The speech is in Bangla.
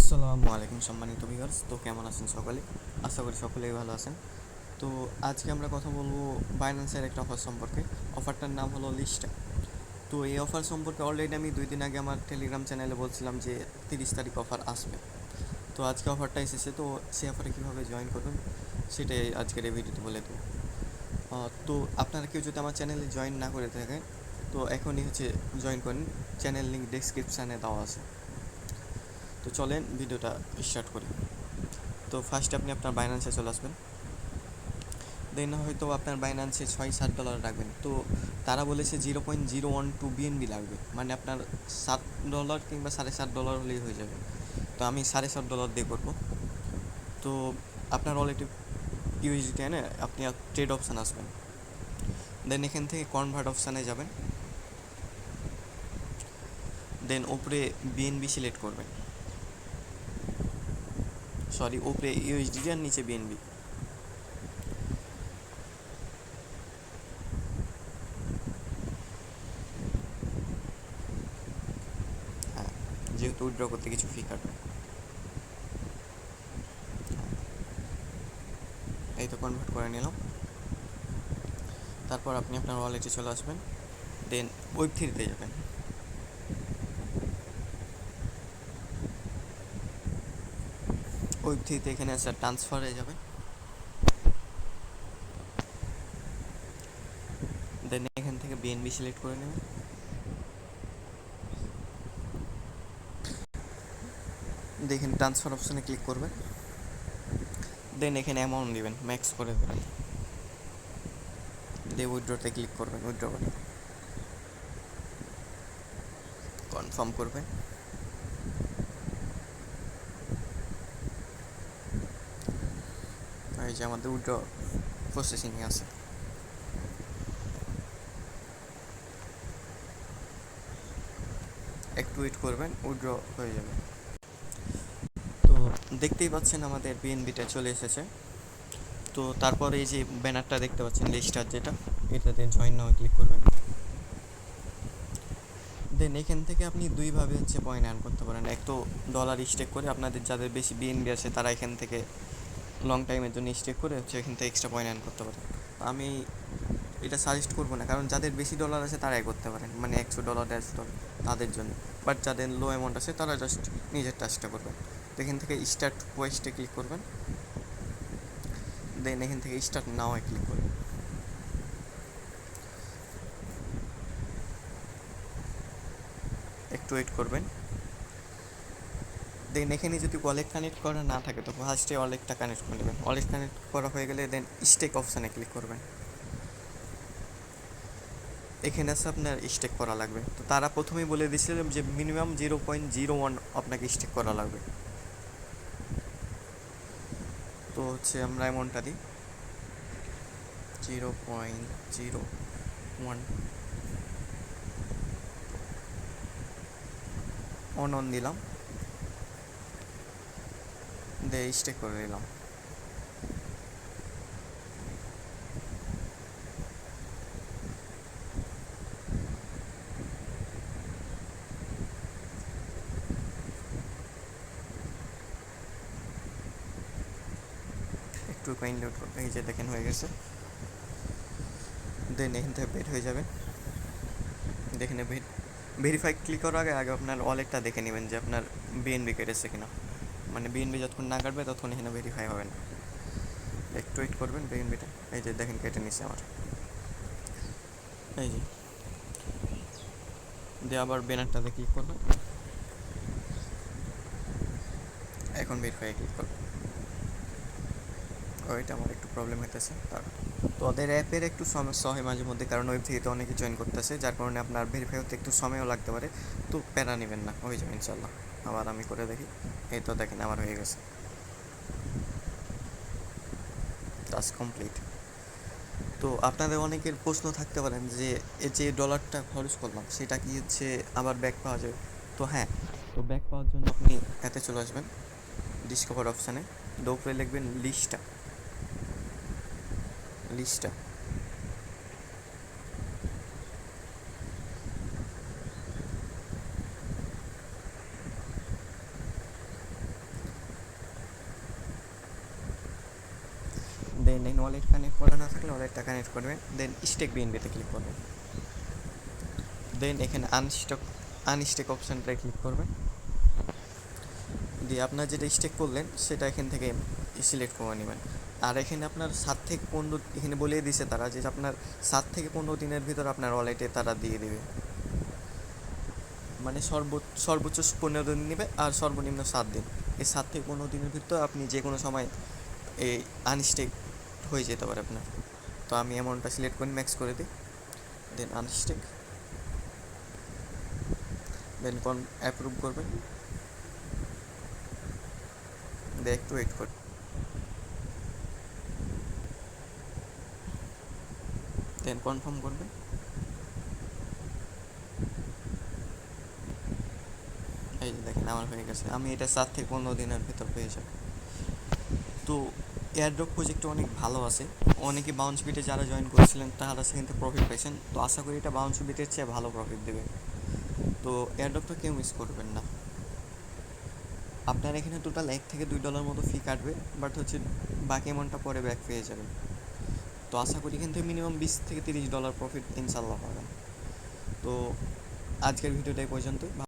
আসসালামু আলাইকুম সম্মানিত ভিউয়ার্স। তো কেমন আছেন সকলে? আশা করি সকলেই ভালো আছেন। তো আজকে আমরা কথা বলবো বাইন্যান্সের একটা অফার সম্পর্কে। অফারটার নাম হলো লিস্টা। তো এই অফার সম্পর্কে অলরেডি আমি 2 দিন আগে আমার টেলিগ্রাম চ্যানেলে বলছিলাম যে 30 তারিখ অফার আসবে। তো আজকে অফারটা এসেছে, তো সেই অফারে কীভাবে জয়েন করবেন সেটাই আজকের এই ভিডিওতে বলে দেবো। তো আপনারা কেউ যদি আমার চ্যানেলে জয়েন না করে থাকেন তো এখনই জয়েন করেন। চ্যানেল লিঙ্ক ডেসক্রিপশানে দেওয়া আছে। তো চলেন ভিডিওটা স্টার্ট করি। তো ফার্স্ট আপনি আপনার বাইন্যান্সে চলে আসবেন। দেন হয়তো আপনার বাইন্যান্সে $6-7 রাখবেন। তো তারা বলেছে 0.012 BNB লাগবে, মানে আপনার $7 কিংবা $7.5 হলেই হয়ে যাবে। তো আমি $7.5 দিয়ে করবো। তো আপনার অলরেডি ইউএসডিটি এনে আপনি ট্রেড অপশান আসবেন। দেন এখান থেকে কনভার্ট অপশানে যাবেন। দেন ওপরে বিএনবি সিলেক্ট করবেন, ওপরে ইউএসডিটি আর নিচে বিএনবি। হ্যাঁ, যেহেতু উইথড্র করতে কিছু ফি কাটবে। এই তো কনভার্ট করে নিলাম। তারপর আপনি আপনার ওয়ালেটে চলে আসবেন। দেন ওয়েব3-তে যাবেন। ওয়েব3-তে এখানে আছে ট্রান্সফারে যাবেন। দেন এখান থেকে বিএনবি সিলেক্ট করে নেবেন। দেখেন ট্রান্সফার অপশানে ক্লিক করবেন। দেন এখানে অ্যামাউন্ট দিবেন, ম্যাক্স করে দেবেন। দিয়ে উইথড্রতে ক্লিক করবেন, উইথড্র করে কনফার্ম করবেন। এই যে আমাদের উইথড্র প্রসেসিংয়ে আছে। একটু ওয়েট করবেন, উইথড্র হয়ে যাবে। তো দেখতেই পাচ্ছেন আমাদের বিএনবিটা চলে এসেছে। তো তারপরে এই যে ব্যানারটা দেখতে পাচ্ছেন লিস্টার, এটাতে জয়েন নাও ক্লিক করবেন। দেন এখান থেকে আপনি দুইভাবে পয়েন্ট আর্ন করতে পারেন। এক তো ডলার স্টেক করে, আপনাদের যাদের বেশি বিএনবি আছে তারা এখান থেকে লং টাইমের জন্য স্টেক করে এখান থেকে এক্সট্রা পয়েন্ট আর্ন করতে পারেন। আমি এটা সাজেস্ট করবো না, কারণ যাদের বেশি ডলার আছে তারাই করতে পারেন, মানে $100 $150 তাদের জন্য। বাট যাদের লো অ্যামাউন্ট আছে তারা জাস্ট নিজের টাচটা করবেন। তো এখান থেকে স্টার্ট কোয়েস্টে ক্লিক করবেন। দেন এখান থেকে স্টার্ট নাও ক্লিক করবেন। একটু ওয়েট করবেন। দেন এখানে যদি ওয়ালেট কানেক্ট করা না থাকে তো ফার্স্টে ওয়ালেটটা কানেক্ট করে নেবেন। ওয়ালেট কানেক্ট করা হয়ে গেলে দেন স্টেক অপশানে ক্লিক করবেন। এখানে আছে আপনার স্টেক করা লাগবে। তো তারা প্রথমেই বলে দিয়েছিল যে মিনিমাম 0.01 আপনাকে স্টেক করা লাগবে। তো আমরা অ্যামাউন্টটা দিই 0.01 অন দিলাম, দিয়ে স্টেক করে দিলাম। একটু কয়েন লোড করতে, এই যে দেখেন হয়ে গেছে। দেন এখান থেকে বের হয়ে যাবেন। দেখেন ভেরিফাই ক্লিক করার আগে আগে আপনার ওয়ালেটটা দেখে নেবেন যে আপনার বিএনবি কেটেছে কিনা। মানে বিএনবি যতক্ষণ না কাটবে ততক্ষণ এখানে ভেরিফাই হবে না। একটু ওয়েট করবেন বিএনবিটা। এই যে দেখেন কেটে নিচ্ছে আমার। এই যে দিয়ে আবার ব্যানারটাতে ক্লিক করবেন। এখন ভেরিফাই ক্লিক করবেন। ওইটা আমার একটু প্রবলেম হইতেছে তার। তো ওদের অ্যাপের একটু সমস্যা হয় মাঝে মধ্যে, কারণ ওয়েব থেকে অনেকে জয়েন করতেছে, যার কারণে আপনার ভেরিফাই হতে একটু সময়ও লাগতে পারে। তো প্যারা নেবেন না, হয়ে যাবে ইনশাল্লাহ। আবার আমি করে দেখি। এই তো দেখেন আমার হয়ে গেছে, টাস্ক কমপ্লিট। তো আপনাদের অনেকের প্রশ্ন থাকতে পারেন যে এই যে ডলারটা খরচ করলাম সেটা কি আবার ব্যাক পাওয়া যাবে? তো হ্যাঁ, তো ব্যাক পাওয়ার জন্য আপনি এতে চলে আসবেন ডিসকভার অপশানে। উপরে লিখবেন লিস্টা। লিস্টা ওয়ালেট কানেক্ট করা না থাকলে ওয়ালেটটা কানেক্ট করবেন, দেন স্টেক বিএনবিতে ক্লিক করবেন, দেন এখানে আনস্টেক অপশানটায় ক্লিক করবেন, দিয়ে আপনার যেটা স্টেক করলেন সেটা এখান থেকে সিলেক্ট করে নেবেন। আর এখানে আপনার 7 থেকে 15, এখানে বলেই দিছে তারা যে আপনার 7 থেকে 15 দিনের ভিতর আপনার ওয়ালেটে তারা দিয়ে দেবে, মানে সর্বোচ্চ 15 দিন নেবে আর সর্বনিম্ন 7 দিন। এই 7 থেকে 15 দিনের ভিতর আপনি যে কোনো সময় এই আনস্টেক হয়ে যেতে পারে আপনার। তো আমি অ্যামাউন্টটা সিলেক্ট করে ম্যাক্স করে দিই, দেন আনস্টেক, দেন অ্যাপ্রুভ করবেন, দিয়ে একটু ওয়েট করবেন, দেন কনফার্ম করবেন। এই যে দেখেন আমার হয়ে গেছে, আমি এটা 7 থেকে 15 দিনের ভিতর পেয়ে যাব। তো এয়ারড্রপ প্রজেক্টটা অনেক ভালো আছে, অনেকে বাউন্স বিটে যারা জয়েন করেছিলেন তারা সেখান থেকে প্রফিট পেয়েছেন। তো আশা করি এটা বাউন্স বিটের চেয়ে ভালো প্রফিট দেবে। তো এয়ারড্রপটা কেউ মিস করবেন না। আপনার এখানে টোটাল $1 থেকে $2 মতো ফি কাটবে, বাট হচ্ছে বাকি অ্যামাউন্টটা পরে ব্যাক পেয়ে যাবেন। তো আশা করি এখান থেকে মিনিমাম $20 থেকে $30 প্রফিট ইনশাল্লাহ পাবেন। তো আজকের ভিডিওটা এই পর্যন্তই।